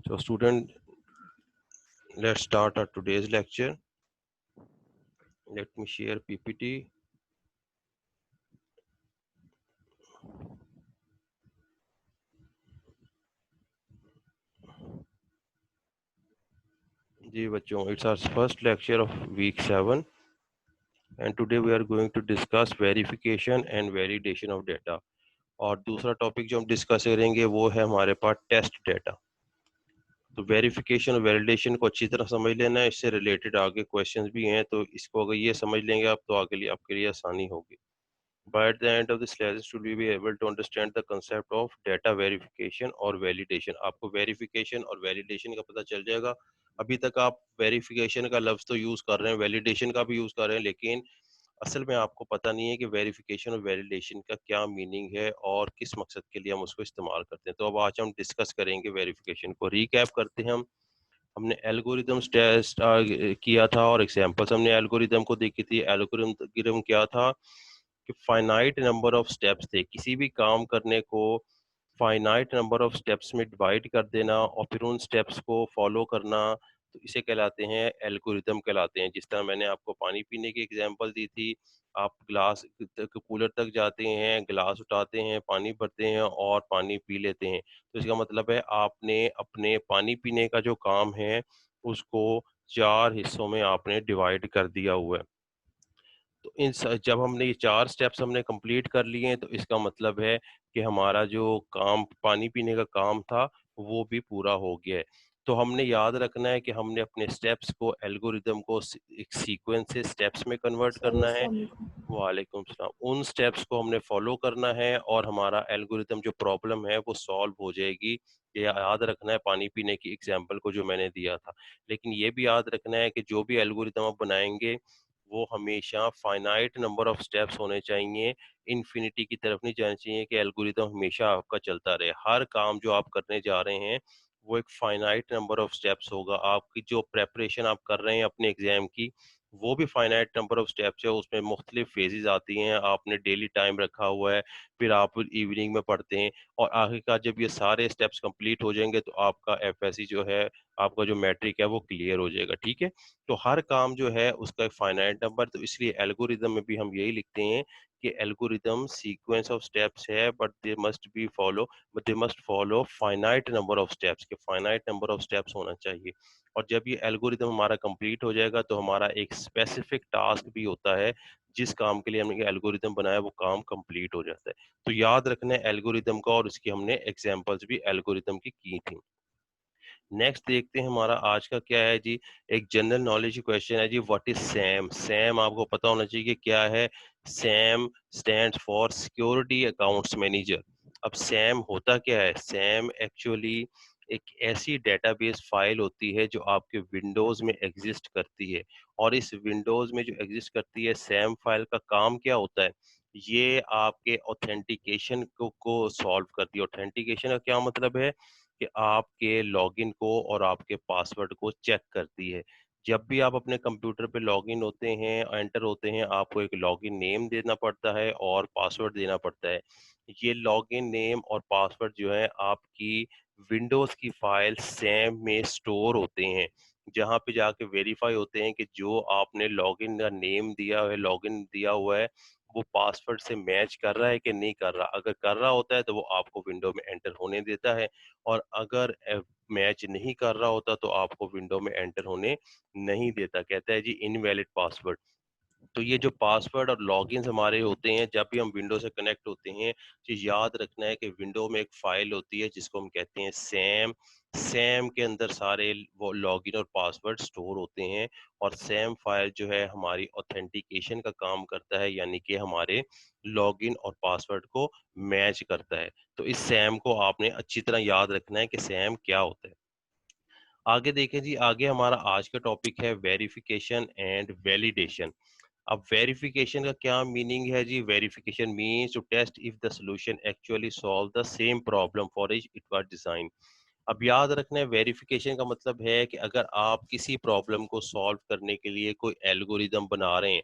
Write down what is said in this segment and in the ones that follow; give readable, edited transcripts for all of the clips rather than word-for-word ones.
So student, let's start our today's lecture. Let me share PPT. जी बच्चों, it's our first lecture of week 7 and today we are going to discuss verification and validation of data. और दूसरा topic जो हम discuss करेंगे वो है हमारे पास test data. तो वेरिफिकेशन और वैलिडेशन को अच्छी तरह समझ लेना है, इससे रिलेटेड आगे क्वेश्चंस भी हैं, तो इसको अगर ये समझ लेंगे आप तो आगे लिए आपके लिए आसानी होगी। By the end of this lesson, should we be able to understand the concept of data verification और validation? आपको verification और validation का पता चल जाएगा। अभी तक आप verification का लफ्ज़ तो यूज़ कर रहे हैं, validation का भी यूज़ कर रहे हैं, लेकिन असल में आपको पता नहीं है कि वेरिफिकेशन और वैलिडेशन का क्या मीनिंग है और किस मकसद के लिए हम उसको इस्तेमाल करते हैं। तो अब आज हम डिस्कस करेंगे वेरिफिकेशन को। रिकैप करते हैं हम। हमने एल्गोरिदम्स टेस्ट किया था और एग्जांपल्स हमने एल्गोरिदम को देखी थी। एल्गोरिदम क्या था कि फाइनाइट नंबर ऑफ स्टेप्स थे। किसी भी काम करने को फाइनाइट नंबर ऑफ स्टेप्स में डिवाइड कर देना और फिर उन स्टेप्स को फॉलो करना, तो इसे कहलाते हैं एल्गोरिदम कहलाते हैं। जिस तरह मैंने आपको पानी पीने की एग्जांपल दी थी, आप ग्लास तक कूलर तक जाते हैं, गिलास उठाते हैं, पानी भरते हैं और पानी पी लेते हैं। तो इसका मतलब है आपने अपने पानी पीने का जो काम है उसको 4 हिस्सों में आपने डिवाइड कर दिया हुआ है। तो जब हमने ये 4 स्टेप्स हमने कंप्लीट कर लिए हैं, तो इसका मतलब है कि हमारा जो काम पानी पीने का काम था, वो भी पूरा हो गया है। तो हमने याद रखना है कि हमने अपने स्टेप्स को एल्गोरिदम को एक सीक्वेंस से स्टेप्स में कन्वर्ट सर करना है। अस्सलाम वालेकुम। वालेकुम सलाम। उन स्टेप्स को हमने फॉलो करना है और हमारा एल्गोरिदम जो प्रॉब्लम है वो सॉल्व हो जाएगी। ये याद रखना है पानी पीने की एग्जांपल को जो मैंने दिया था। लेकिन ये भी याद रखना है कि जो भी एल्गोरिदम आप बनाएंगे वो हमेशा फाइनाइट नंबर ऑफ स्टेप्स होने चाहिए। इन्फिनिटी की तरफ नहीं जाना चाहिए कि एल्गोरिदम हमेशा आपका चलता रहे। हर काम जो आप करने जा रहे हैं वो एक फाइनाइट नंबर ऑफ स्टेप्स होगा। आपकी जो प्रेपरेशन आप कर रहे हैं अपने एग्जाम की, वो भी फाइनाइट नंबर ऑफ स्टेप्स है। उसमें मुख्तलिफ फेजेस आती हैं। आपने डेली टाइम रखा हुआ है, फिर आप इवनिंग में पढ़ते हैं और आखिरकार जब ये सारे स्टेप्स कंप्लीट हो जाएंगे तो आपका एफएससी जो है, आपका जो मैट्रिक है वो क्लियर हो जाएगा। ठीक है, तो हर काम जो है उसका एक फाइनाइट नंबर, तो इसलिए एल्गोरिदम में भी हम यही लिखते हैं कि एल्गोरिदम सीक्वेंस ऑफ स्टेप्स है, but they must follow finite number of steps, के फाइनाइट नंबर ऑफ स्टेप्स होना चाहिए। और जब ये एल्गोरिदम हमारा कंप्लीट हो जाएगा तो हमारा एक स्पेसिफिक टास्क भी होता है, जिस काम के लिए हमने एल्गोरिदम बनाया वो काम कंप्लीट हो जाता है। तो याद रखना है एल्गोरिदम का, और इसकी हमने एग्जांपल्स भी एल्गोरिदम की थी। नेक्स्ट देखते हैं हमारा आज का क्या है जी। एक जनरल नॉलेज क्वेश्चन है जी, व्हाट इज सैम। सैम आपको पता होना चाहिए कि क्या है। Sam stands for security accounts manager. अब सैम होता क्या है। सैम एक्चुअली एक ऐसी डेटाबेस फाइल होती है जो आपके विंडोज में एग्जिस्ट करती है। और इस विंडोज में जो एग्जिस्ट करती है सैम फाइल का काम क्या होता है, ये आपके ऑथेंटिकेशन को सॉल्व करती है। ऑथेंटिकेशन का क्या मतलब है कि आपके लॉगिन को और आपके पासवर्ड को चेक करती है। जब भी आप अपने कंप्यूटर पे लॉगिन होते हैं, एंटर होते हैं, आपको एक लॉगिन नेम देना पड़ता है और पासवर्ड देना पड़ता है। ये लॉगिन नेम और पासवर्ड जो है आपकी विंडोज की फाइल सैम में स्टोर होते हैं, जहाँ पे जाके वेरीफाई होते हैं कि जो आपने लॉगिन का नेम दिया है, लॉगिन दिया हुआ है, वो पासवर्ड से मैच कर रहा है कि नहीं कर रहा। अगर कर रहा होता है तो वो आपको विंडो में एंटर होने देता है, और अगर मैच नहीं कर रहा होता तो आपको विंडो में एंटर होने नहीं देता। कहता है जी इनवैलिड पासवर्ड। तो ये जो पासवर्ड और लॉगिन्स हमारे होते हैं जब भी हम विंडो से कनेक्ट होते हैं, तो याद रखना है कि विंडो में एक फाइल होती है जिसको हम कहते हैं सैम। सैम के अंदर सारे वो लॉगिन और पासवर्ड स्टोर होते हैं, और सैम फाइल जो है हमारी ऑथेंटिकेशन का काम करता है, यानी कि हमारे लॉगिन और पासवर्ड को मैच करता है। तो इस सैम को आपने अच्छी तरह याद रखना है कि सैम क्या होता है। आगे देखें जी, आगे हमारा आज का टॉपिक है वेरिफिकेशन एंड वैलिडेशन। अब वेरिफिकेशन का क्या मीनिंग है जी। Verification means to test if the solution actually solve the same problem for which it was design. अब याद रखना है वेरिफिकेशन का मतलब है कि अगर आप किसी प्रॉब्लम को सॉल्व करने के लिए कोई एल्गोरिदम बना रहे हैं,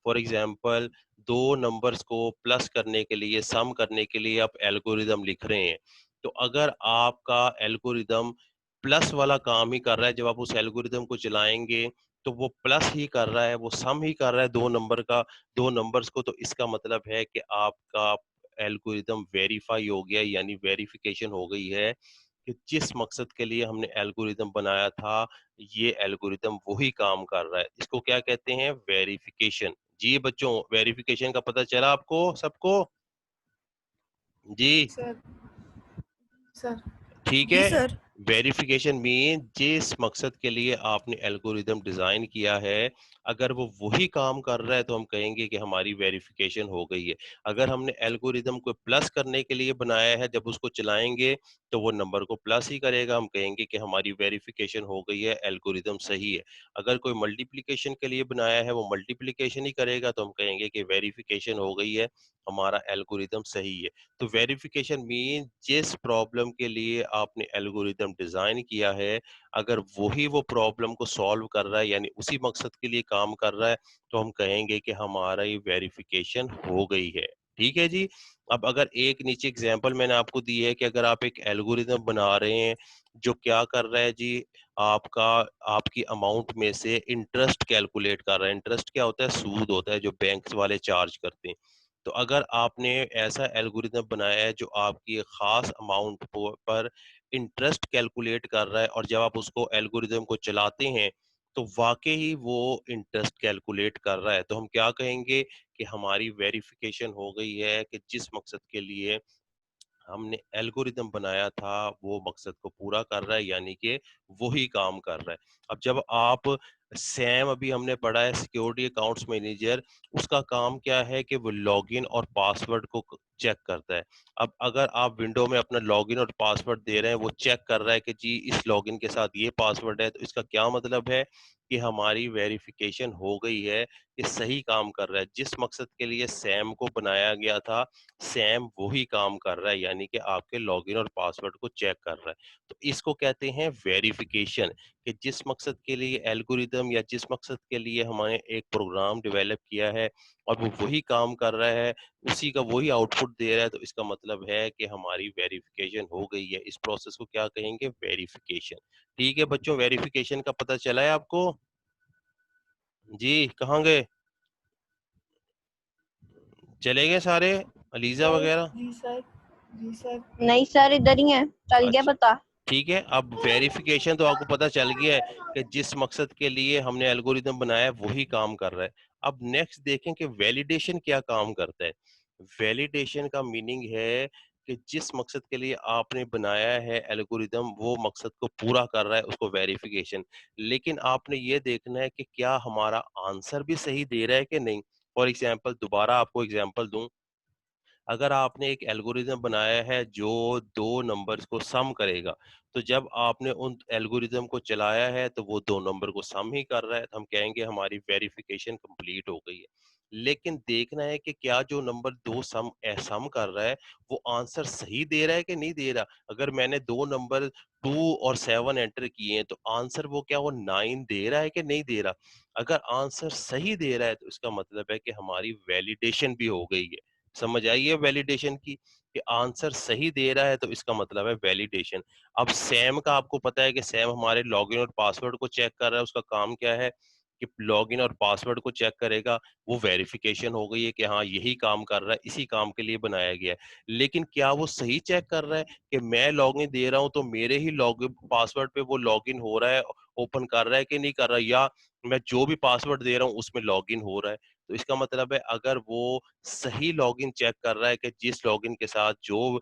फॉर एग्जांपल दो नंबर्स को प्लस करने के लिए, सम करने के लिए आप एल्गोरिदम लिख रहे हैं, तो अगर आपका एल्गोरिदम प्लस वाला काम ही कर रहा है। जब आप उस एल्गोरिदम को चलाएंगे तो वो प्लस ही कर रहा है, वो सम ही कर रहा है दो नंबर का, दो नंबर्स को। तो इसका मतलब है कि आपका एल्गोरिदम वेरीफाई हो गया, यानी वेरिफिकेशन हो गई है कि जिस मकसद के लिए हमने एल्गोरिदम बनाया था, ये एल्गोरिदम वही काम कर रहा है। इसको क्या कहते हैं? वेरिफिकेशन। जी बच्चों, वेरिफिकेशन का पता चला आपको सबको? जी सर। सर। ठीक जी है। सर। वेरिफिकेशन मीन जिस मकसद के लिए आपने एल्गोरिदम डिजाइन किया है, अगर वो वही काम कर रहा है तो हम कहेंगे कि हमारी वेरिफिकेशन हो गई है। अगर हमने एल्गोरिदम को प्लस करने के लिए बनाया है, जब उसको चलाएंगे तो वो नंबर को प्लस ही करेगा, हम कहेंगे कि हमारी वेरिफिकेशन हो गई है, एल्गोरिदम सही है। अगर कोई मल्टीप्लिकेशन के लिए बनाया है, वो मल्टीप्लिकेशन ही करेगा, तो हम कहेंगे कि वेरिफिकेशन हो गई है, हमारा एल्गोरिदम सही है। तो वेरिफिकेशन मीन जिस प्रॉब्लम के लिए आपने एल्गोरिदम डिजाइन किया है, अगर वही वो प्रॉब्लम को सॉल्व कर रहा है, यानी उसी मकसद के लिए काम कर रहा है, तो हम कहेंगे कि हमारा ये वेरिफिकेशन हो गई है। ठीक है जी। अब अगर एक नीचे एग्जांपल मैंने आपको दी है कि अगर आप एक एल्गोरिदम बना रहे हैं जो क्या कर रहा है जी, आपका आपकी अमाउंट में से इंटरेस्ट कैलकुलेट कर रहा है। इंटरेस्ट क्या होता है? सूद होता है जो बैंक वाले चार्ज करते हैं। तो अगर आपने ऐसा एल्गोरिदम बनाया है जो आपकी एक खास अमाउंट पर इंटरेस्ट कैलकुलेट कर रहा है, और जब आप उसको एल्गोरिदम को चलाते हैं तो वाकई ही वो इंटरेस्ट कैलकुलेट कर रहा है, तो हम क्या कहेंगे कि हमारी वेरिफिकेशन हो गई है कि जिस मकसद के लिए हमने एल्गोरिदम बनाया था वो मकसद को पूरा कर रहा है, यानी कि वही काम कर रहा है। अब जब आप सैम, अभी हमने पढ़ा है सिक्योरिटी अकाउंट्स मैनेजर, उसका काम क्या है कि वो लॉगिन और पासवर्ड को चेक करता है। अब अगर आप विंडो में अपना लॉगिन और पासवर्ड दे रहे हैं, वो चेक कर रहा है कि जी इस लॉगिन के साथ ये पासवर्ड है, तो इसका क्या मतलब है कि हमारी वेरिफिकेशन हो गई है कि सही काम कर रहा है। जिस मकसद के लिए सैम को बनाया गया था, सैम वही काम कर रहा है, यानी कि आपके लॉगिन और पासवर्ड को चेक कर रहा है। तो इसको कहते हैं वेरिफिकेशन, कि जिस मकसद के लिए एल्गोरिदम या जिस मकसद के लिए हमने एक प्रोग्राम डेवलप किया है और वो वही काम कर रहा है, उसी का वही आउटपुट दे रहा है, तो इसका मतलब है कि हमारी वेरिफिकेशन हो गई है। इस प्रोसेस को क्या कहेंगे? वेरिफिकेशन। ठीक है बच्चों, वेरिफिकेशन का पता चला है आपको? जी कहाँ गए? चले गए सारे, अलीजा सर। वगैरह? जी सर। जी सर। नहीं सर, इधर ही है, चल गया अच्छा, पता। ठीक है। अब वेरिफिकेशन तो आपको पता चल गया है कि जिस मकसद के लिए हमने एल्गोरिदम बनाया है वही काम कर रहा है। अब नेक्स्ट देखें कि वैलिडेशन क्या काम करता है। वैलिडेशन का मीनिंग है कि जिस मकसद के लिए आपने बनाया है एल्गोरिदम, वो मकसद को पूरा कर रहा है, उसको वेरिफिकेशन। लेकिन आपने ये देखना है कि क्या हमारा आंसर भी सही दे रहा है कि नहीं। फॉर एग्जाम्पल, दोबारा आपको एग्जाम्पल दूं, अगर आपने एक एल्गोरिदम बनाया है जो दो नंबर्स को सम करेगा, तो जब आपने उन एल्गोरिदम को चलाया है तो वो दो नंबर को सम ही कर रहा है, तो हम कहेंगे हमारी वेरिफिकेशन कंप्लीट हो गई है। लेकिन देखना है कि क्या जो नंबर दो सम कर रहा है वो आंसर सही दे रहा है कि नहीं दे रहा। अगर मैंने दो नंबर 2 और 7 एंटर किए हैं, तो आंसर वो क्या वो 9 दे रहा है कि नहीं दे रहा। अगर आंसर सही दे रहा है तो इसका मतलब है कि हमारी वैलिडेशन भी हो गई है। समझ आई है वैलिडेशन की, कि आंसर सही दे रहा है तो इसका मतलब है वैलिडेशन। अब सैम का आपको पता है कि सैम हमारे लॉगिन और पासवर्ड को चेक कर रहा है, उसका काम क्या है कि लॉगिन और पासवर्ड को चेक करेगा। वो वेरिफिकेशन हो गई है कि हाँ यही काम कर रहा है, इसी काम के लिए बनाया गया है। लेकिन क्या वो सही चेक कर रहा है कि मैं लॉगिन दे रहा हूँ तो मेरे ही लॉगिन पासवर्ड पे वो लॉगिन हो रहा है, ओपन कर रहा है कि नहीं कर रहा, या मैं जो भी पासवर्ड दे रहा हूँ उसमें लॉगिन हो रहा है। तो इसका मतलब है अगर वो सही लॉगिन चेक कर रहा है कि जिस लॉगिन के साथ जो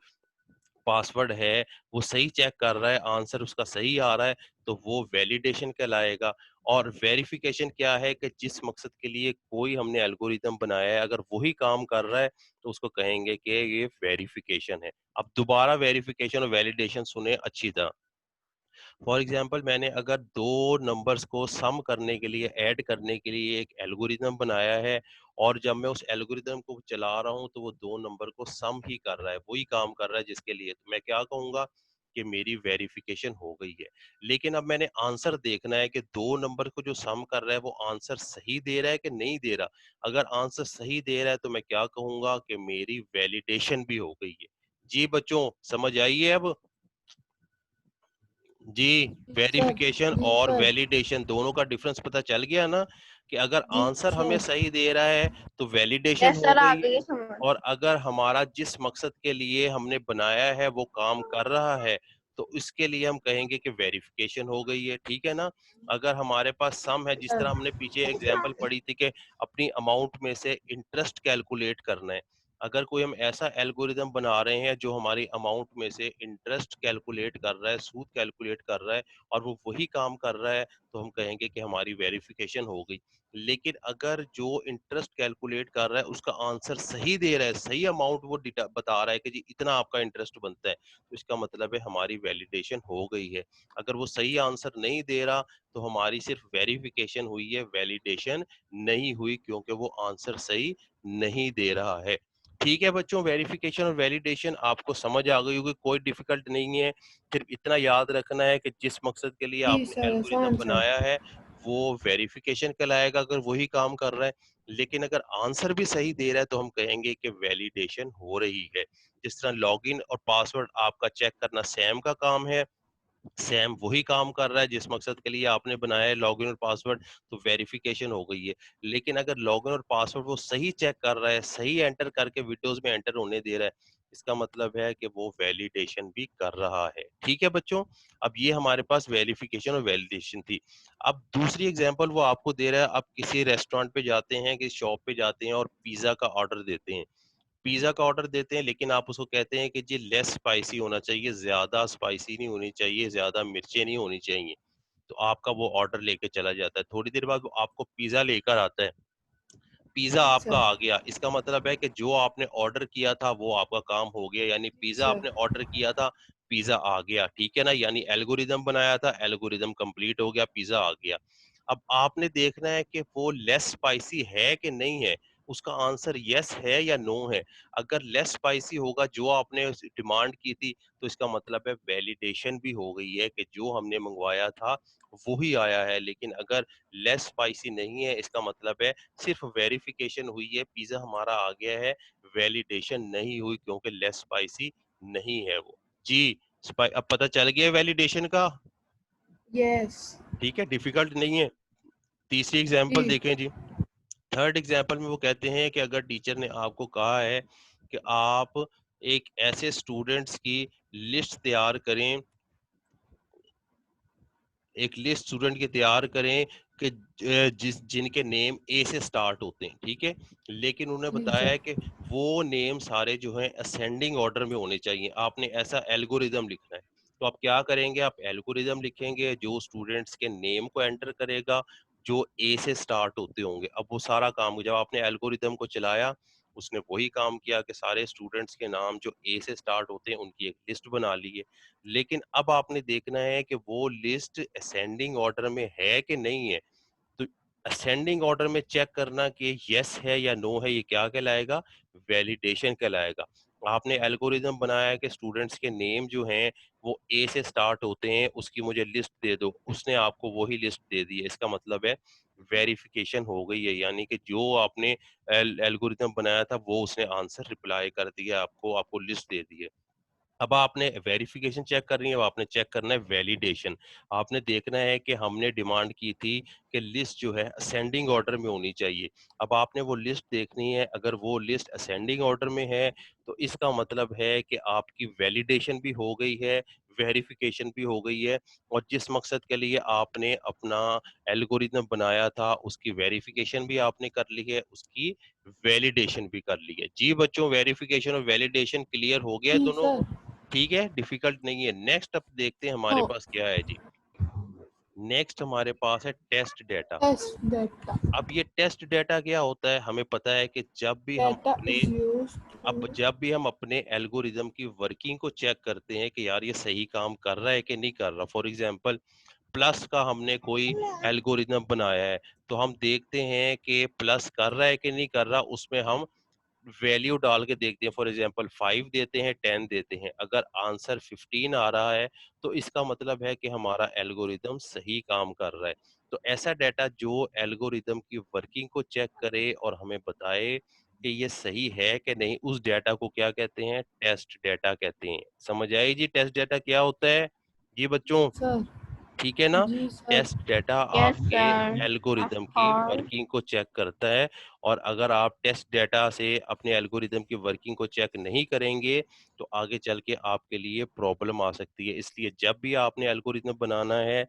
पासवर्ड है वो सही चेक कर रहा है, आंसर उसका सही आ रहा है, तो वो वैलिडेशन कहलाएगा। और वेरिफिकेशन क्या है कि जिस मकसद के लिए कोई हमने एल्गोरिदम बनाया है, अगर वही काम कर रहा है तो उसको कहेंगे कि ये वेरिफिकेशन है। अब दोबारा वेरिफिकेशन और वैलिडेशन सुने अच्छी तरह। फॉर एग्जाम्पल, मैंने अगर दो नंबर्स को सम करने के लिए, ऐड करने के लिए एक एल्गोरिदम बनाया है, और जब मैं उस एल्गोरिदम को चला रहा हूँ तो वो दो नंबर को सम ही कर रहा है, वही काम कर रहा है जिसके लिए, तो मैं क्या कहूंगा कि मेरी वेरिफिकेशन हो गई है। लेकिन अब मैंने आंसर देखना है कि दो नंबर को जो सम कर रहा है वो आंसर सही दे रहा है कि नहीं दे रहा। अगर आंसर सही दे रहा है तो मैं क्या कहूंगा कि मेरी वैलिडेशन भी हो गई है। जी बच्चों, समझ आई है अब? जी, वेरिफिकेशन जी और सर। वैलिडेशन दोनों का डिफरेंस पता चल गया ना, कि अगर जी आंसर हमें सर। सही दे रहा है तो वैलिडेशन यस हो सर, आ गई, गई है समझ। और अगर हमारा जिस मकसद के लिए हमने बनाया है वो काम कर रहा है तो इसके लिए हम कहेंगे कि वेरिफिकेशन हो गई है, ठीक है ना। अगर हमारे पास सम है, जिस सर। तरह हमने पीछे एग्जांपल पढ़ी थी कि अपनी अमाउंट में से इंटरेस्ट कैलकुलेट करना है, अगर कोई हम ऐसा एल्गोरिदम बना रहे हैं जो हमारी अमाउंट में से इंटरेस्ट कैलकुलेट कर रहा है, सूद कैलकुलेट कर रहा है, और वो वही काम कर रहा है, तो हम कहेंगे कि हमारी वेरिफिकेशन हो गई। लेकिन अगर जो इंटरेस्ट कैलकुलेट कर रहा है उसका आंसर सही दे रहा है, सही अमाउंट वो बता रहा है कि जी इतना आपका इंटरेस्ट बनता है, तो इसका मतलब है हमारी वैलिडेशन हो गई है। अगर वो सही आंसर नहीं दे रहा तो हमारी सिर्फ वेरिफिकेशन हुई है, वैलिडेशन नहीं हुई, क्योंकि वो आंसर सही नहीं दे रहा है। ठीक है बच्चों, वेरिफिकेशन और वैलिडेशन आपको समझ आ गई होगी, कोई डिफिकल्ट नहीं है। सिर्फ इतना याद रखना है कि जिस मकसद के लिए जी आपने सर, एल्गोरिदम आसान सर। बनाया है वो वेरिफिकेशन कहलाएगा, अगर वही काम कर रहा है। लेकिन अगर आंसर भी सही दे रहा है तो हम कहेंगे कि वैलिडेशन हो रही है। जिस तरह लॉगिन और पासवर्ड आपका चेक करना सैम का काम है, सैम वही काम कर रहा है जिस मकसद के लिए आपने बनाया है लॉगिन और पासवर्ड, तो वेरिफिकेशन हो गई है। लेकिन अगर लॉगिन और पासवर्ड वो सही चेक कर रहा है, सही एंटर करके विंडोज में एंटर होने दे रहा है, इसका मतलब है कि वो वैलिडेशन भी कर रहा है। ठीक है बच्चों, अब ये हमारे पास वेरिफिकेशन और वैलिडेशन थी। अब दूसरी एग्जांपल वो आपको दे रहा है, आप किसी रेस्टोरेंट पे जाते हैं, किसी शॉप पे जाते हैं और पिज्जा का ऑर्डर देते हैं। पिज़्ज़ा का ऑर्डर देते हैं, लेकिन आप उसको कहते हैं कि जी लेस स्पाइसी होना चाहिए, ज़्यादा स्पाइसी नहीं होनी चाहिए, ज़्यादा मिर्चें नहीं होनी चाहिए। तो आपका वो ऑर्डर लेके चला जाता है। थोड़ी देर बाद वो आपको पिज़्ज़ा लेकर आता है। पिज़्ज़ा जी आपका सर। आ गया, इसका मतलब है कि जो आपने ऑर्डर किया था वो आपका काम हो गया, यानी जी पिज़्ज़ा सर। आपने ऑर्डर किया था, पिज़्ज़ा आ गया, ठीक है ना? यानी एल्गोरिदम बनाया था, एल्गोरिदम कंप्लीट हो गया, पिज़्ज़ा आ गया। अब आपने देखना है कि वो लेस स्पाइसी है कि नहीं है, उसका आंसर येस है या नो है। अगर लेस स्पाइसी होगा जो आपने डिमांड की थी, तो इसका मतलब है वैलिडेशन भी हो गई है कि जो हमने मंगवाया था वो ही आया है। लेकिन अगर लेस स्पाइसी नहीं है, इसका मतलब है सिर्फ वेरिफिकेशन हुई है, पिज़्ज़ा हमारा आ गया है, वैलिडेशन नहीं हुई, क्योंकि लेस स्पाइसी नहीं है वो। जी, अब पता चल गया वैलिडेशन का? यस। ठीक है, डिफिकल्ट नहीं है। तीसरी एग्जांपल जी। देखें जी। थर्ड एग्जांपल में वो कहते हैं कि अगर टीचर ने आपको कहा है कि आप एक ऐसे स्टूडेंट्स की लिस्ट तैयार करें, एक लिस्ट स्टूडेंट की तैयार करें कि जिनके नेम ए से स्टार्ट होते हैं, ठीक है। लेकिन उन्होंने जी बताया सर। है कि वो नेम सारे जो हैं असेंडिंग ऑर्डर में होने चाहिए, आपने ऐसा एल्गोरिदम लिखना है। तो आप क्या करेंगे, आप एल्गोरिदम लिखेंगे जो स्टूडेंट्स के नेम को एंटर करेगा, जो ए से स्टार्ट होते होंगे। अब वो सारा काम जब आपने एल्गोरिदम को चलाया, उसने वही काम किया कि सारे स्टूडेंट्स के नाम जो ए से स्टार्ट होते हैं उनकी एक लिस्ट बना ली है। लेकिन अब आपने देखना है कि वो लिस्ट असेंडिंग ऑर्डर में है कि नहीं है। तो असेंडिंग ऑर्डर में चेक करना कि यस है या नो है, ये क्या कहलाएगा, वैलिडेशन कहलाएगा। आपने एल्गोरिदम बनाया है कि स्टूडेंट्स के नेम जो हैं वो ए से स्टार्ट होते हैं, उसकी मुझे लिस्ट दे दो, उसने आपको वही लिस्ट दे दी है, इसका मतलब है वेरिफिकेशन हो गई है, यानी कि जो आपने एल्गोरिदम बनाया था वो उसने आंसर रिप्लाई कर दिया, आपको आपको लिस्ट दे दी है। अब आपने वेरिफिकेशन चेक करनी है, अब आपने चेक करना है वैलिडेशन। आपने देखना है कि हमने डिमांड की थी कि लिस्ट जो है असेंडिंग ऑर्डर में होनी चाहिए। अब आपने वो लिस्ट देखनी है, अगर वो लिस्ट असेंडिंग ऑर्डर में है तो इसका मतलब है कि आपकी वैलिडेशन भी हो गई है, वेरिफिकेशन भी हो गई है, और जिस मकसद के लिए आपने अपना एल्गोरिदम बनाया था उसकी वेरिफिकेशन भी आपने कर ली है, उसकी वैलिडेशन भी कर ली है। जी बच्चों, वेरिफिकेशन और वैलिडेशन क्लियर हो गया है जी दोनों? सर। ठीक है, डिफिकल्ट नहीं है। नेक्स्ट अब देखते हैं हमारे हो। पास क्या है जी। नेक्स्ट हमारे पास है टेस्ट डेटा। Test data. अब ये टेस्ट डेटा क्या होता है, हमें पता है कि डेटा इज यूज्ड अब टू। जब भी हम अपने एल्गोरिदम की वर्किंग को चेक करते हैं कि यार ये सही काम कर रहा है कि नहीं कर रहा, फॉर एग्जांपल प्लस का हमने कोई एल्गोरिदम बनाया है, तो हम देखते हैं कि प्लस कर रहा है कि नहीं कर रहा, उसमें हम वैल्यू डाल के देखते हैं, फॉर एग्जांपल 5 देते हैं, 10 देते हैं, अगर आंसर 15 आ रहा है तो इसका मतलब है कि हमारा एल्गोरिदम सही काम कर रहा है। तो ऐसा डाटा जो एल्गोरिदम की वर्किंग को चेक करे और हमें बताए कि ये सही है कि नहीं, उस डाटा को क्या कहते हैं, टेस्ट डाटा कहते हैं। समझ आई जी टेस्ट डाटा क्या होता है? ये बच्चों सर। ठीक है ना। जी सर। टेस्ट डेटा Yes, आपके sir. Of एल्गोरिदम की course. वर्किंग को चेक करता है, और अगर आप टेस्ट डेटा से अपने एल्गोरिदम की वर्किंग को चेक नहीं करेंगे तो आगे चल के आपके लिए प्रॉब्लम आ सकती है। इसलिए जब भी आपने एल्गोरिदम बनाना है,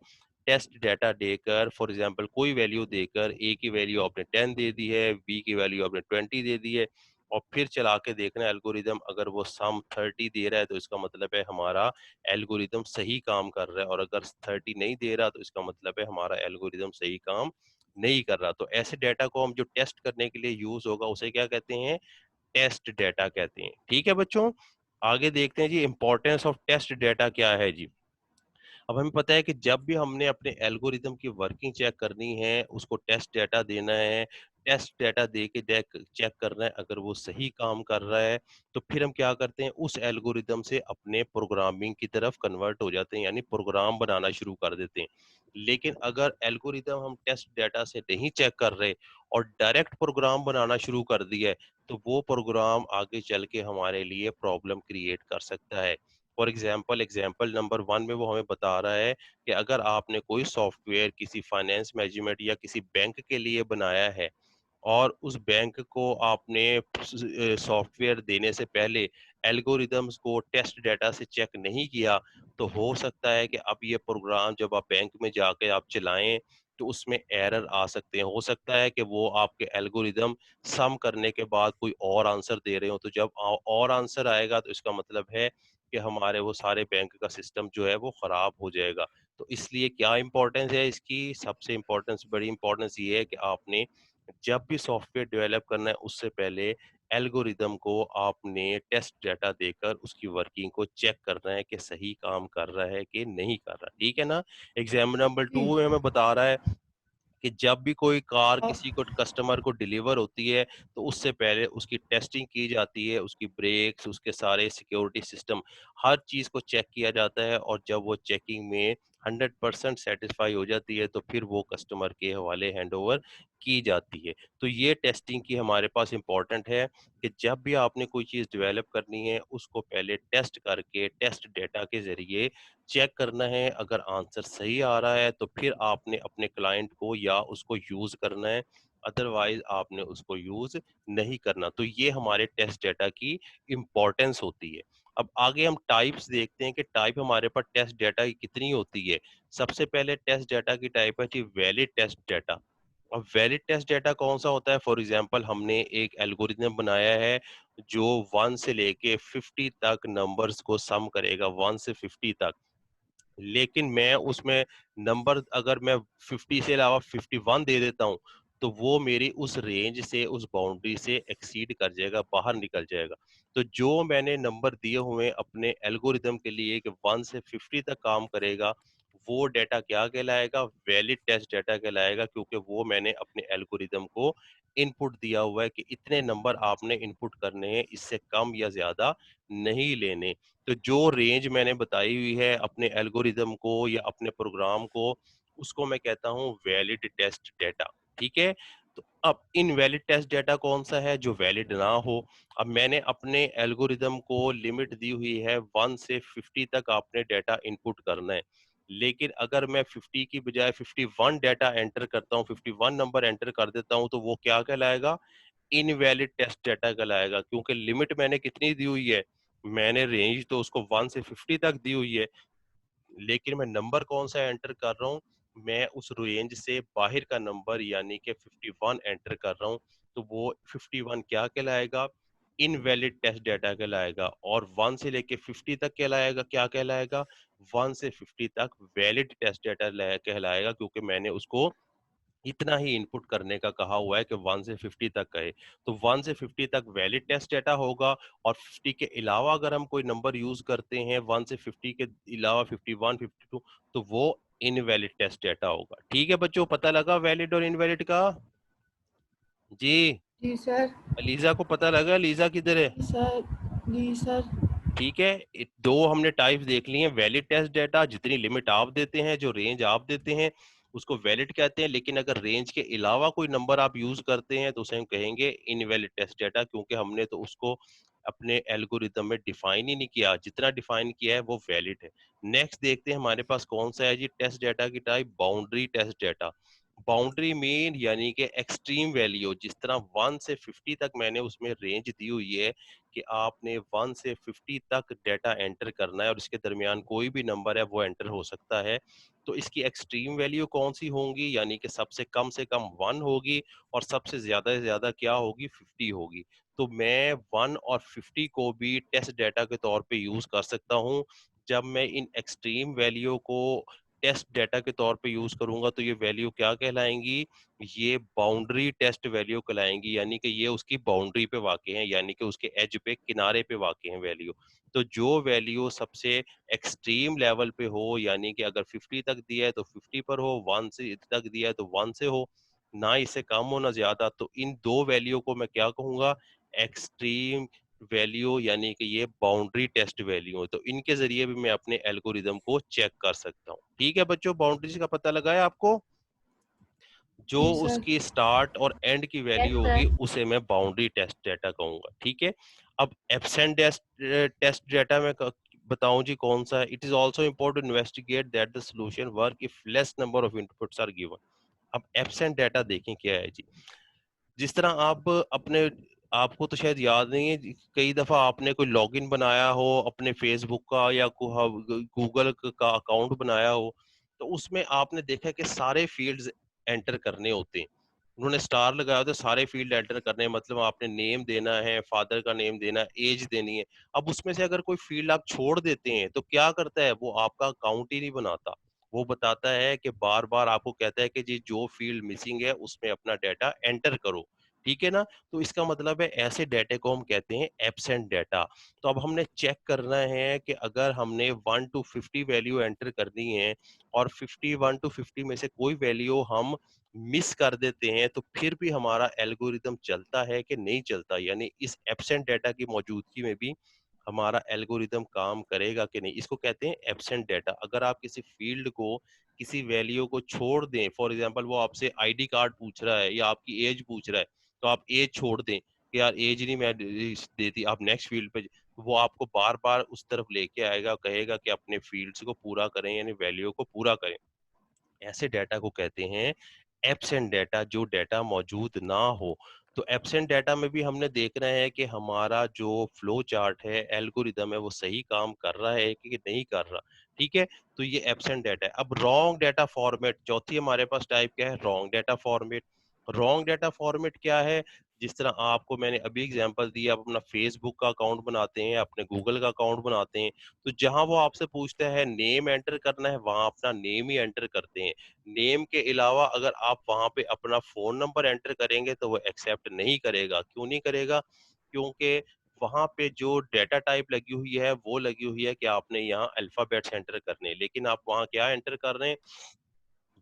टेस्ट डेटा देकर, फॉर एग्जांपल कोई वैल्यू देकर, ए की वैल्यू आपने 10 दे दी है, बी की वैल्यू आपने 20 दे दी है, और फिर चला के देखना एल्गोरिदम अगर वो सम 30 दे रहा है तो इसका मतलब है हमारा एल्गोरिदम सही काम कर रहा है, और अगर 30 नहीं दे रहा तो इसका मतलब है हमारा एल्गोरिदम सही काम नहीं कर रहा। तो ऐसे डेटा को हम जो टेस्ट करने के लिए यूज होगा उसे क्या कहते हैं, टेस्ट डेटा कहते हैं। ठीक है बच्चों, आगे देखते हैं जी इंपॉर्टेंस ऑफ टेस्ट डेटा क्या है जी। अब हमें पता है कि जब भी हमने अपने एल्गोरिदम की वर्किंग चेक करनी है, उसको टेस्ट डेटा देना है, टेस्ट डेटा दे के चेक करना है, अगर वो सही काम कर रहा है तो फिर हम क्या करते हैं, उस एल्गोरिदम से अपने प्रोग्रामिंग की तरफ कन्वर्ट हो जाते हैं, यानी प्रोग्राम बनाना शुरू कर देते हैं। लेकिन अगर एल्गोरिदम हम टेस्ट डेटा से नहीं चेक कर रहे और डायरेक्ट प्रोग्राम बनाना शुरू कर दिया है, तो वो प्रोग्राम आगे चल के हमारे लिए प्रॉब्लम क्रिएट कर सकता है। फॉर एग्जाम्पल नंबर 1 में वो हमें बता रहा है कि अगर आपने कोई सॉफ्टवेयर किसी फाइनेंस मैनेजमेंट या किसी बैंक के लिए बनाया है, और उस बैंक को आपने सॉफ्टवेयर देने से पहले एल्गोरिदम्स को टेस्ट डेटा से चेक नहीं किया, तो हो सकता है कि अब ये प्रोग्राम जब आप बैंक में जाके आप चलाएं तो उसमें एरर आ सकते हैं। हो सकता है कि वो आपके एल्गोरिदम सम करने के बाद कोई और आंसर दे रहे हो, तो जब और आंसर आएगा तो इसका मतलब है कि हमारे वो सारे बैंक का सिस्टम जो है वो खराब हो जाएगा। तो इसलिए क्या इंपॉर्टेंस है इसकी, सबसे इम्पोर्टेंस, बड़ी इंपॉर्टेंस ये है कि आपने जब भी सॉफ्टवेयर डेवलप करना है उससे पहले एल्गोरिदम को आपने टेस्ट डेटा देकर उसकी वर्किंग को चेक करना है कि सही काम कर रहा है कि नहीं कर रहा। ठीक है ना। एग्जाम्पल नंबर जी। 2 में हमें बता रहा है कि जब भी कोई कार अ, किसी को कस्टमर को डिलीवर होती है तो उससे पहले उसकी टेस्टिंग की जाती है, उसकी ब्रेक्स, उसके सारे सिक्योरिटी सिस्टम, हर चीज को चेक किया जाता है, और जब वो चेकिंग में 100% सेटिस्फाई हो जाती है तो फिर वो कस्टमर के हवाले हैंडओवर की जाती है। तो ये टेस्टिंग की हमारे पास इंपॉर्टेंट है कि जब भी आपने कोई चीज डेवलप करनी है उसको पहले टेस्ट करके टेस्ट डेटा के जरिए चेक करना है। अगर आंसर सही आ रहा है तो फिर आपने अपने क्लाइंट को या उसको यूज करना है, अदरवाइज आपने उसको यूज नहीं करना। तो ये हमारे टेस्ट डेटा की इंपॉर्टेंस होती है। अब आगे हम टाइप्स देखते हैं कि टाइप हमारे पास टेस्ट डेटा की कितनी होती है। सबसे पहले टेस्ट डेटा की टाइप है जी वैलिड टेस्ट डेटा। अब वैलिड टेस्ट डेटा कौन सा होता है, फॉर एग्जांपल हमने एक एल्गोरिथम बनाया है जो 1 से लेके 50 तक नंबर्स को सम करेगा, 1 से 50 तक। लेकिन मैं उसमें नंबर अगर मैं 50 से अलावा 51 दे देता हूँ तो वो मेरी उस रेंज से, उस बाउंड्री से एक्सीड कर जाएगा, बाहर निकल जाएगा। तो जो मैंने नंबर दिए हुए अपने एल्गोरिदम के लिए कि 1 से 50 तक काम करेगा, वो डेटा क्या कहलाएगा, वैलिड टेस्ट डेटा कहलाएगा, क्योंकि वो मैंने अपने एल्गोरिदम को इनपुट दिया हुआ है कि इतने नंबर आपने इनपुट करने हैं, इससे कम या ज्यादा नहीं लेने। तो जो रेंज मैंने बताई हुई है अपने एल्गोरिदम को या अपने प्रोग्राम को, उसको मैं कहता हूँ वैलिड टेस्ट डेटा। ठीक है। तो अब इनवैलिड टेस्ट डेटा कौन सा है, जो वैलिड ना हो। अब मैंने अपने एल्गोरिदम को लिमिट दी हुई है 1 से 50 तक आपने डेटा इनपुट करना है, लेकिन अगर मैं 50 की बजाय 51 डेटा एंटर करता हूँ, 51 नंबर एंटर कर देता हूँ, तो वो क्या कहलाएगा, इनवैलिड टेस्ट डेटा कहलाएगा, क्योंकि लिमिट मैंने कितनी दी हुई है, मैंने रेंज तो उसको 1 से 50 तक दी हुई है, लेकिन मैं नंबर कौन सा एंटर कर रहा हूँ, मैं उस रेंज से बाहर का नंबर यानी कि 51 एंटर कर रहा हूँ। तो वो 51 क्या कहलाएगा, इनवैलिड टेस्ट डेटा कहलाएगा। और 1 से लेके 50 तक कहलाएगा, क्या कहलाएगा, 1 से 50 तक वैलिड टेस्ट डेटा कहलाएगा, क्योंकि मैंने उसको इतना ही इनपुट करने का कहा हुआ है कि 1 से 50 तक कहे। तो 1 से 50 तक वैलिड टेस्ट डेटा होगा, और 50 के अलावा अगर हम कोई नंबर यूज करते हैं 1 से 50 के अलावा 51, 52, तो वो इनवैलिड टेस्ट डेटा होगा। ठीक है बच्चों, पता लगा वैलिड और इनवैलिड का जी। जी सर। लीजा को पता लगा, लीजा किधर है। जी सर। जी सर। ठीक है, दो हमने टाइप्स देख ली हैं, वैलिड टेस्ट डेटा, जितनी लिमिट आप देते हैं, जो रेंज आप देते हैं उसको वैलिड कहते हैं, लेकिन अगर रेंज के अलावा कोई नंबर आप यूज करते हैं तो उसे हम कहेंगे इनवैलिड टेस्ट डेटा, क्योंकि हमने तो उसको अपने एल्गोरिदम में डिफाइन ही नहीं किया, जितना डिफाइन किया है वो वैलिड है। नेक्स्ट देखते हैं हमारे पास कौन सा है जी, टेस्ट डेटा की type boundary test data. Boundary mean यानी कि एक्सट्रीम वैल्यू, जिस तरह 1 से 50 तक मैंने उसमें रेंज दी हुई है कि आपने 1 से 50 तक डेटा एंटर करना है और इसके दरमियान कोई भी नंबर है वो एंटर हो सकता है। तो इसकी एक्सट्रीम वैल्यू कौन सी होंगी, यानी कि सबसे कम से कम 1 होगी और सबसे ज्यादा से ज्यादा क्या होगी, 50 होगी। तो मैं 1 और 50 को भी टेस्ट डेटा के तौर पे यूज कर सकता हूँ। जब मैं इन एक्सट्रीम वैल्यू को टेस्ट डेटा के तौर पे यूज करूंगा तो ये वैल्यू क्या कहलाएंगी, ये बाउंड्री टेस्ट वैल्यू कहलाएंगी, यानी कि ये उसकी बाउंड्री पे वाक़ हैं, यानी कि उसके एज पे, किनारे पे वाक़ हैं वैल्यू। तो जो वैल्यू सबसे एक्सट्रीम लेवल पे हो, यानी कि अगर 50 तक दिया है तो 50 पर हो, 1 से तक दिया है तो 1 से हो, ना इससे कम हो ना ज्यादा। तो इन दो वैल्यू को मैं क्या कहूंगा, एक्सट्रीम वैल्यू, यानी कि ये बाउंड्री टेस्ट वैल्यू है। तो इनके जरिए भी मैं अपने एल्गोरिदम को चेक कर सकता हूँ। ठीक है बच्चों, बाउंड्रीज का पता लगाया आपको, जो जी सर। उसकी स्टार्ट और एंड की यस वैल्यू होगी सर। उसे मैं बाउंड्री टेस्ट डेटा कहूंगा। ठीक है, अब एब्सेंट टेस्ट डेटा में बताऊं जी कौन सा है। It is also important to investigate that the solution work if less number of inputs are given. अब एब्सेंट डेटा देखें क्या है जी। जिस तरह आप अपने, आपको तो शायद याद नहीं है, कई दफा आपने कोई लॉगिन बनाया हो अपने फेसबुक का या गूगल का अकाउंट बनाया हो, तो उसमें आपने देखा कि सारे फील्ड्स एंटर करने होते हैं। उन्होंने स्टार लगाया होता है, सारे फील्ड एंटर करने हैं, मतलब आपने नेम देना है, फादर का नेम देना है, एज देनी है। अब उसमें से अगर कोई फील्ड आप छोड़ देते हैं तो क्या करता है वो, आपका अकाउंट ही नहीं बनाता। वो बताता है कि बार बार आपको कहता है कि जी जो फील्ड मिसिंग है उसमें अपना डाटा एंटर करो। ठीक है ना, तो इसका मतलब है ऐसे डाटे को हम कहते हैं एब्सेंट डाटा। तो अब हमने चेक करना है कि अगर हमने 1 टू 50 वैल्यू एंटर करनी है और 51 टू 50 में से कोई वैल्यू हम मिस कर देते हैं, तो फिर भी हमारा एल्गोरिदम चलता है कि नहीं चलता, यानी इस एब्सेंट डाटा की मौजूदगी में भी हमारा एल्गोरिदम काम करेगा कि नहीं, इसको कहते हैं एब्सेंट डाटा। अगर आप किसी फील्ड को, किसी वैल्यू को छोड़ दें, फॉर एग्जांपल वो आपसे आईडी कार्ड पूछ रहा है या आपकी एज पूछ रहा है, तो आप एज छोड़ दें कि यार एज नहीं मैं देती, आप नेक्स्ट फील्ड पे, वो आपको बार बार उस तरफ लेके आएगा, कहेगा कि अपने फील्ड्स को पूरा करें, यानी वैल्यू को पूरा करें। ऐसे डेटा को कहते हैं एब्सेंट डेटा, जो डेटा मौजूद ना हो। तो एब्सेंट डेटा में भी हमने देखना है कि हमारा जो फ्लो चार्ट है, एल्गोरिदम है, वो सही काम कर रहा है कि नहीं कर रहा। ठीक है, तो ये एब्सेंट डेटा है। अब रॉन्ग डेटा फॉर्मेट, चौथी हमारे पास टाइप क्या है, wrong data format. Wrong data format क्या है, जिस तरह आपको मैंने अभी एग्जांपल दिया, आप अपना फेसबुक का अकाउंट बनाते हैं, अपने गूगल का अकाउंट बनाते हैं, तो जहां वो आपसे पूछता है नेम एंटर करना है, वहां अपना नेम ही एंटर करते हैं। नेम के अलावा अगर आप वहां पे अपना फोन नंबर एंटर करेंगे तो वो एक्सेप्ट नहीं करेगा। क्यों नहीं करेगा, क्योंकि वहां पे जो डेटा टाइप लगी हुई है वो लगी हुई है कि आपने यहाँ अल्फाबेट्स एंटर करने हैं, लेकिन आप वहाँ क्या एंटर कर रहे हैं,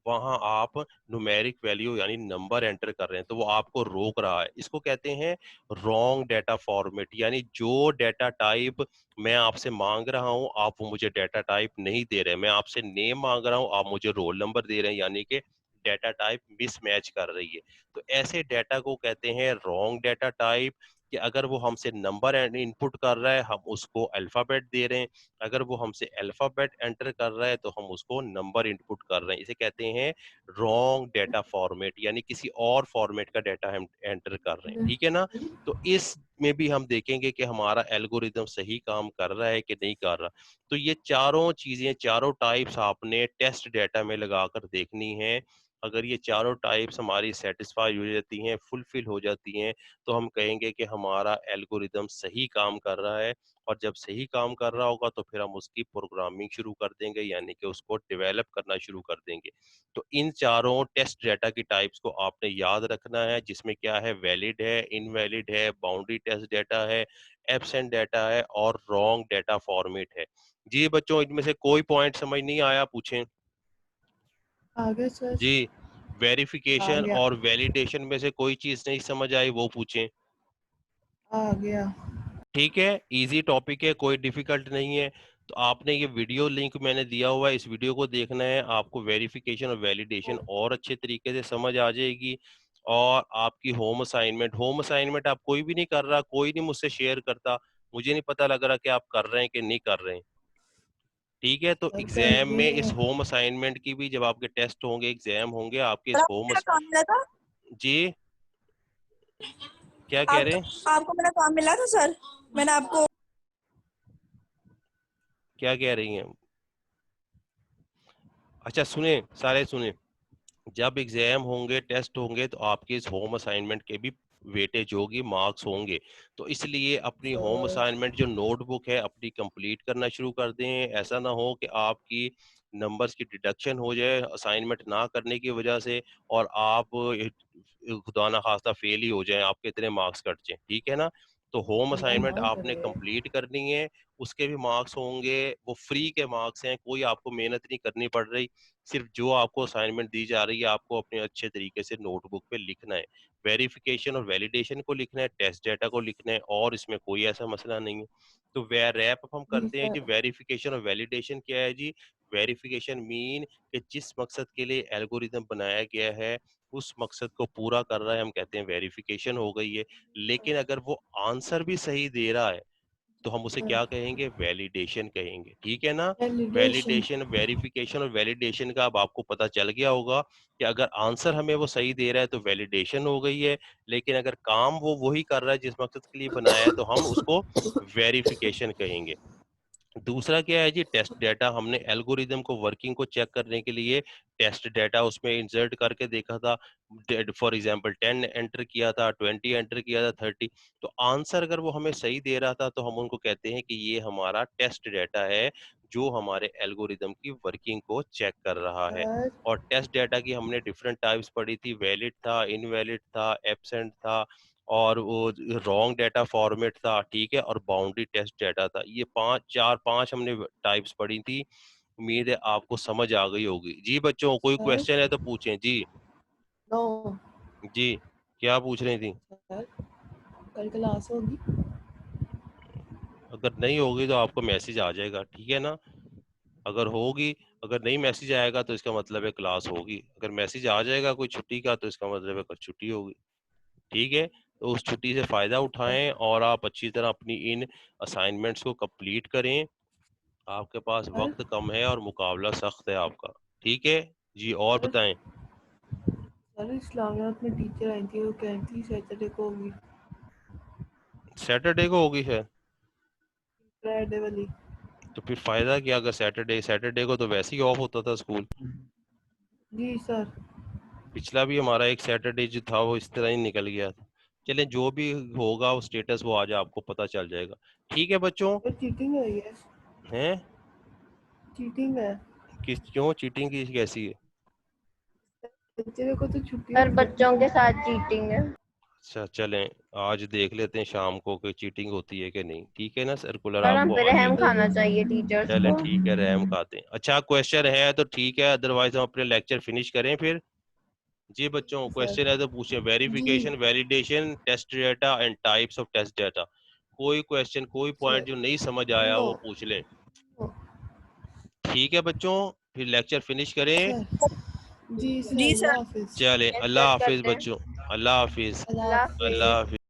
वहां आप न्यूमेरिक वैल्यू यानी नंबर एंटर कर रहे हैं, तो वो आपको रोक रहा है। इसको कहते हैं रॉन्ग डेटा फॉर्मेट, यानी जो डेटा टाइप मैं आपसे मांग रहा हूं आप वो मुझे डेटा टाइप नहीं दे रहे। मैं आपसे नेम मांग रहा हूं, आप मुझे रोल नंबर दे रहे हैं, यानी कि डेटा टाइप मिसमैच कर रही है। तो ऐसे डेटा को कहते हैं रॉन्ग डेटा टाइप, कि अगर वो हमसे नंबर इनपुट कर रहा है हम उसको अल्फाबेट दे रहे हैं, अगर वो हमसे अल्फाबेट एंटर कर रहा है तो हम उसको नंबर इनपुट कर रहे हैं। इसे कहते हैं रॉन्ग डेटा फॉर्मेट, यानी किसी और फॉर्मेट का डेटा हम एंटर कर रहे हैं। ठीक है ना, तो इस में भी हम देखेंगे कि हमारा एल्गोरिदम सही काम कर रहा है कि नहीं कर रहा। तो ये चारों चीजें, चारों टाइप्स आपने टेस्ट डेटा में लगाकर देखनी है। अगर ये चारों टाइप्स हमारी सेटिस्फाई हो जाती हैं, फुलफिल हो जाती हैं, तो हम कहेंगे कि हमारा एल्गोरिदम सही काम कर रहा है। और जब सही काम कर रहा होगा तो फिर हम उसकी प्रोग्रामिंग शुरू कर देंगे, यानी कि उसको डेवलप करना शुरू कर देंगे। तो इन चारों टेस्ट डेटा की टाइप्स को आपने याद रखना है, जिसमें क्या है, वैलिड है, इनवैलिड है, बाउंड्री टेस्ट डेटा है, एब्सेंट डेटा है और रॉन्ग डेटा फॉर्मेट है। जी बच्चों, इनमें से कोई पॉइंट समझ नहीं आया पूछें। आगे सर। जी, आ वेरिफिकेशन गया। और वैलिडेशन में से कोई चीज नहीं समझ आई वो पूछें। आ गया। ठीक है, इजी टॉपिक है, कोई डिफिकल्ट नहीं है। तो आपने ये वीडियो लिंक मैंने दिया हुआ है, इस वीडियो को देखना है, आपको वेरिफिकेशन और वैलिडेशन और अच्छे तरीके से समझ आ जाएगी। और आपकी होम असाइनमेंट, होम असाइनमेंट आप कोई भी नहीं कर रहा, कोई नहीं मुझसे शेयर करता, मुझे नहीं पता लग रहा कि आप कर रहे हैं कि नहीं कर रहे हैं। ठीक है, तो सर कर एग्जाम रहे में इस हैं। होम असाइनमेंट की भी, जब आपके टेस्ट होंगे, एग्जाम होंगे, आपके इस सर, आपको होम मेरा काम मिला था। जी क्या कह रहे हैं, आपको मेरा काम मिला था सर, मैंने आपको। क्या कह रही हैं? अच्छा सुने, सारे सुने, जब एग्जाम होंगे, टेस्ट होंगे, तो आपके इस होम असाइनमेंट के भी वेटेज होगी, मार्क्स होंगे। तो इसलिए अपनी होम सर असाइनमेंट जो नोटबुक है अपनी कंप्लीट करना शुरू कर दें। ऐसा ना हो कि आपकी नंबर्स की डिडक्शन हो जाए असाइनमेंट ना करने की वजह से, और आप खुदा ना खास्ता फेल ही हो जाए, आपके इतने मार्क्स कट जाए। ठीक है ना? तो होम अल्लाह असाइनमेंट ना आपने करे। कंप्लीट करनी है, उसके भी मार्क्स होंगे, वो फ्री के मार्क्स हैं, कोई आपको मेहनत नहीं करनी पड़ रही। सिर्फ जो आपको असाइनमेंट दी जा रही है, आपको अपने अच्छे तरीके से नोटबुक पे लिखना है, वेरिफिकेशन और वैलिडेशन को लिखना है, टेस्ट डेटा को लिखना है, और इसमें कोई ऐसा मसला नहीं है। तो वे रैप अप हम जी करते हैं जी। सर। वेरिफिकेशन और वैलिडेशन क्या है जी? वेरिफिकेशन मीन कि जिस मकसद के लिए एल्गोरिदम बनाया गया है उस मकसद को पूरा कर रहा है, हम कहते हैं वेरिफिकेशन हो गई है। लेकिन अगर वो आंसर भी सही दे रहा है तो हम उसे क्या कहेंगे? वैलिडेशन कहेंगे। ठीक है ना? वैलिडेशन। वैलिडेशन, वेरिफिकेशन और वैलिडेशन का अब आपको पता चल गया होगा कि अगर आंसर हमें वो सही दे रहा है तो वैलिडेशन हो गई है, लेकिन अगर काम वो वही कर रहा है जिस मकसद के लिए बनाया है तो हम उसको वेरिफिकेशन कहेंगे। दूसरा क्या है जी? Test data. हमने एल्गोरिदम को वर्किंग को चेक करने के लिए टेस्ट डेटा उसमें इंसर्ट करके देखा था। फॉर एग्जांपल 10 एंटर किया था, 20 एंटर किया था, 30। तो आंसर अगर वो हमें सही दे रहा था तो हम उनको कहते हैं कि ये हमारा टेस्ट डेटा है जो हमारे एल्गोरिदम की वर्किंग को चेक कर रहा है। सर और टेस्ट डेटा की हमने डिफरेंट टाइप्स पढ़ी थी, वैलिड था, इनवैलिड था, एब्सेंट था, और वो रॉन्ग डेटा फॉर्मेट था। ठीक है, और बाउंड्री टेस्ट डेटा था। ये पांच हमने टाइप्स पढ़ी थी। उम्मीद है आपको समझ आ गई होगी। जी बच्चों, कोई सर क्वेश्चन है तो पूछें जी। नो। जी क्या पूछ रही थी? सर कल क्लास होगी? अगर नहीं होगी तो आपको मैसेज आ जाएगा। ठीक है ना? अगर होगी, अगर नहीं मैसेज आएगा तो इसका मतलब है क्लास होगी। अगर मैसेज आ जाएगा कोई छुट्टी का तो इसका मतलब है कल छुट्टी होगी। ठीक है, तो उस छुट्टी से फायदा उठाएं और आप अच्छी तरह अपनी इन असाइनमेंट्स को कंप्लीट करें। आपके पास सर वक्त कम है और मुकाबला सख्त है आपका। ठीक है जी, और सर बताएं। सर इस्लामियात में टीचर आई थी, वो कह रही थी सैटरडे को होगी। सैटरडे को होगी शायद। फ्राइडे वाली। तो फिर फायदा क्या? अगर सैटरडे को तो वैसे ही ऑफ होता था स्कूल। जी सर। पिछला भी हमारा एक सैटरडे जो था वो इस तरह ही निकल गया था। चलें, जो भी होगा वो स्टेटस वो आज आपको पता चल जाएगा। ठीक है बच्चों। ये चीटिंग है ये। हैं? चीटिंग है। क्यों चीटिंग की कैसी है? सैटरडे को तो छुट्टी हर होती है बच्चों अपनी। के साथ चीटिंग है। अच्छा चलें, आज देख लेते हैं शाम को कि चीटिंग होती है कि नहीं। ठीक है ना? सर्कुलर और हम आपको पे आज। रहम खाना चाहिए टीचर्स चलें को। ठीक है, रहम खाते हैं। अच्छा क्वेश्चन है तो ठीक है, अदरवाइज हम अपने लेक्चर फिनिश करें फिर। जी बच्चों, सर क्वेश्चन है तो पूछें। जी verification, validation, test data and types of test data. कोई क्वेश्चन, कोई सर पॉइंट जो नहीं समझ आया नो वो पूछ लें। ठीक है बच्चों, फिर लेक्चर फिनिश करें। सर। जी सर जी सर। अल्लाह हाफिज। चलें, नेक्स्ट अल्लाह क्लास हाफिज करते हैं। बच्चों। अल्लाह हाफिज। अल्लाह अल्लाह हाफिज। हाफिज। अल्लाह हाफिज।